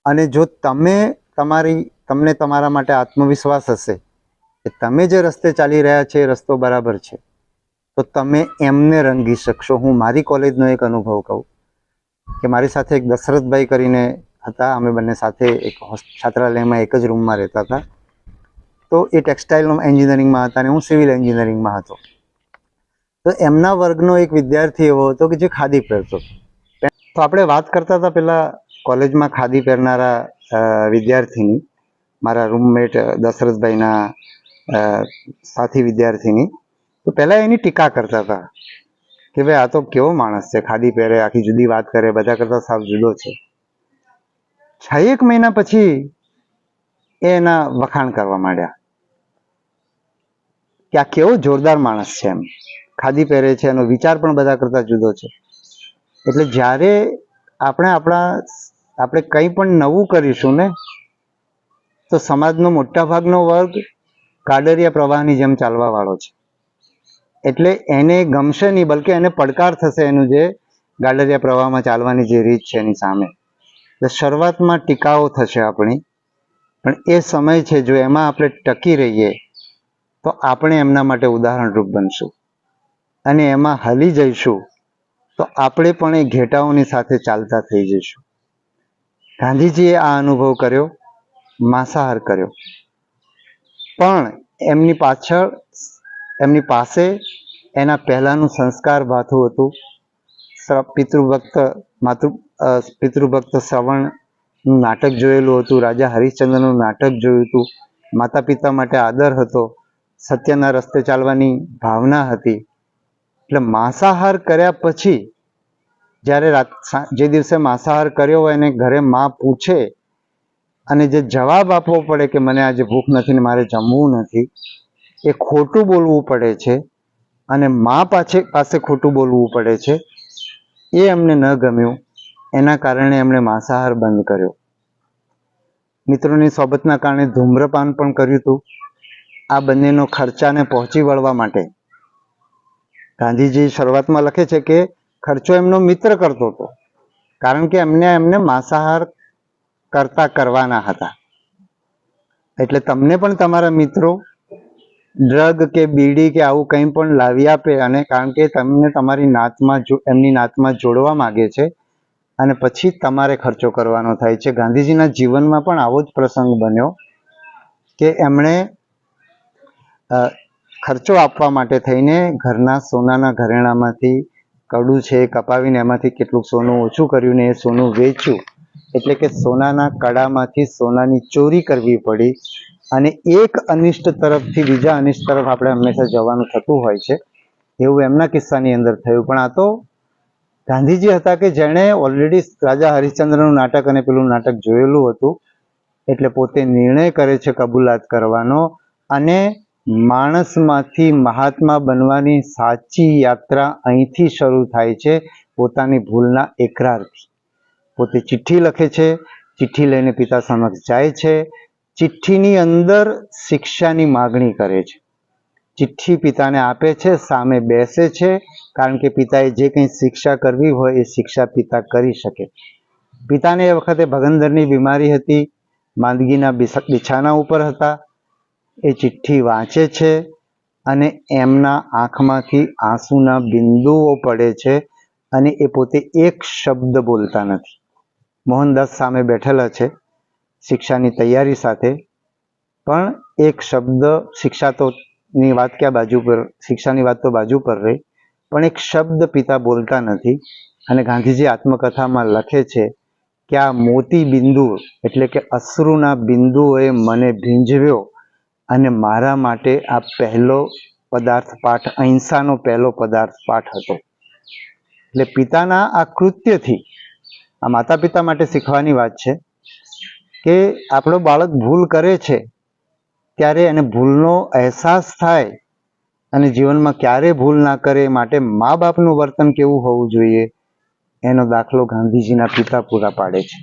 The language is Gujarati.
અને જો તમને તમારા માટે આત્મવિશ્વાસ હશે કે તમે જે રસ્તે ચાલી રહ્યા છે એ રસ્તો બરાબર છે, તો તમે એમને રંગી શકશો. હું મારી કોલેજનો એક અનુભવ કહું કે મારી સાથે એક દશરથભાઈ કરીને હતા. અમે બંને સાથે એક છાત્રાલયમાં એક જ રૂમમાં રહેતા હતા. તો એ ટેક્સટાઇલ એન્જિનિયરિંગમાં હતા અને હું સિવિલ એન્જિનિયરિંગમાં હતો. તો એમના વર્ગનો એક વિદ્યાર્થી એવો હતો કે જે ખાદી પહેરતો. તો આપણે વાત કરતા હતા પેલા કોલેજમાં ખાદી પહેરનારા વિદ્યાર્થીની, મારા રૂમમેટ દશરથભાઈના સાથી વિદ્યાર્થીની. તો પહેલાં એની ટીકા કરતા હતા કે ભાઈ આ તો કેવો માણસ છે, ખાદી પહેરે, આખી જુદી વાત કરે, બધા કરતાં સાવ જુદો છે. 6-1 મહિના પછી એના વખાણ કરવા માંડ્યા કે આ કેવો જોરદાર માણસ છે, એમ ખાદી પહેરે છે, એનો વિચાર પણ બધા કરતાં જુદો છે. એટલે જ્યારે આપણે કંઈ પણ નવું કરીશું ને, તો સમાજનો મોટા ભાગનો વર્ગ કાડરિયા પ્રવાહની જેમ ચાલવા વાળો છે. એટલે એને ગમશે નહીં, બલકે એને પડકાર થશે એનું જે ગાડરિયા પ્રવાહમાં ચાલવાની જે રીત છે એની સામે. એટલે શરૂઆતમાં ટીકાઓ થશે આપણી, પણ એ સમય છે, જો એમાં આપણે ટકી રહીએ તો આપણે એમના માટે ઉદાહરણરૂપ બનશું અને એમાં હલી જઈશું તો આપણે પણ એ ઘેટાઓની સાથે ચાલતા થઈ જઈશું. ગાંધીજીએ આ અનુભવ કર્યો, માંસાહાર કર્યો, પણ એમની પાસે એના પહેલાંનું સંસ્કાર ભાથું હતું. પિતૃભક્ત શ્રવણનું નાટક જોયેલું હતું, રાજા હરિશ્ચંદ્રનું નાટક જોયું હતું, માતા પિતા માટે આદર હતો, સત્યના રસ્તે ચાલવાની ભાવના હતી. એટલે માંસાહાર કર્યા પછી જ્યારે જે દિવસે માંસાહાર કર્યો હોય એને ઘરે માં પૂછે અને જે જવાબ આપવો પડે કે મને આજે ભૂખ નથી ને મારે જમવું નથી, એ ખોટું બોલવું પડે છે અને માં પાસે ખોટું બોલવું પડે છે. એ એમને ન ગમ્યું, એના કારણે એમણે માંસાહાર બંધ કર્યો. મિત્રોની સોબતના કારણે ધૂમ્રપાન પણ કર્યું હતું. આ બંનેનો ખર્ચાને પહોંચી વળવા માટે ગાંધીજી શરૂઆતમાં લખે છે કે ખર્ચો એમનો મિત્ર કરતો હતો, કારણ કે એમને માંસાહાર કરવાના હતા. એટલે તમને પણ તમારા મિત્રો ડ્રગ કે બીડી કે આવું કંઈ પણ લાવી આપે, અને કારણ કે તમને એમની નાતમાં જોડવા માગે છે અને પછી તમારે ખર્ચો કરવાનો થાય છે. ગાંધીજીના જીવનમાં પણ આવો જ પ્રસંગ બન્યો કે એમણે ખર્ચો આપવા માટે થઈને ઘરના સોનાના ઘરેણામાંથી કડું છે કપાવીને એમાંથી કેટલુંક સોનું ઓછું કર્યું ને એ સોનું વેચ્યું. એટલે કે સોનાના કડામાંથી સોનાની ચોરી કરવી પડી અને એક અનિષ્ટ તરફથી બીજા અનિષ્ટ તરફ આપણે હંમેશા જવાનું થતું હોય છે. એવું એમના કિસ્સાની અંદર થયું. પણ આ તો ગાંધીજી હતા કે જેણે ઓલરેડી રાજા હરિશ્ચંદ્રનું નાટક અને પેલું નાટક જોયેલું હતું. એટલે પોતે નિર્ણય કરે છે કબૂલાત કરવાનો, અને માણસમાંથી મહાત્મા બનવાની સાચી યાત્રા અહીંથી શરૂ થાય છે, પોતાની ભૂલના એકરારથી. પોતે ચિઠ્ઠી લખે છે, ચિઠ્ઠી લઈને પિતા સમક્ષ જાય છે, ચિઠ્ઠીની અંદર શિક્ષાની માગણી કરે છે. ચિઠ્ઠી પિતાને આપે છે, સામે બેસે છે, કારણ કે પિતાએ જે કંઈ શિક્ષા કરવી હોય એ શિક્ષા પિતા કરી શકે. પિતાને એ વખતે ભગંદરની બીમારી હતી, માંદગીના બિછાના ઉપર હતા. એ ચિઠ્ઠી વાંચે છે અને એમના આંખમાંથી આંસુના બિંદુઓ પડે છે અને એ પોતે એક શબ્દ બોલતા નથી. મોહનદાસ સામે બેઠેલા છે શિક્ષાની તૈયારી સાથે, પણ એક શબ્દ શિક્ષાની વાત તો બાજુ પર રહી, પણ એક શબ્દ પિતા બોલતા નથી. અને ગાંધીજી આત્મકથામાં લખે છે કે આ મોતી બિંદુ એટલે કે અશ્રુના બિંદુઓએ મને ભીંજવ્યો અને મારા માટે આ પહેલો પદાર્થ પાઠ, અહિંસાનો પહેલો પદાર્થ પાઠ હતો. એટલે પિતાના આ કૃત્યથી આ માતા પિતા માટે શીખવાની વાત છે કે આપણો બાળક ભૂલ કરે છે ત્યારે એને ભૂલનો અહેસાસ થાય અને જીવનમાં ક્યારે ભૂલ ના કરે માટે મા બાપનું વર્તન કેવું હોવું જોઈએ એનો દાખલો ગાંધીજીના પિતા પૂરા પાડે છે.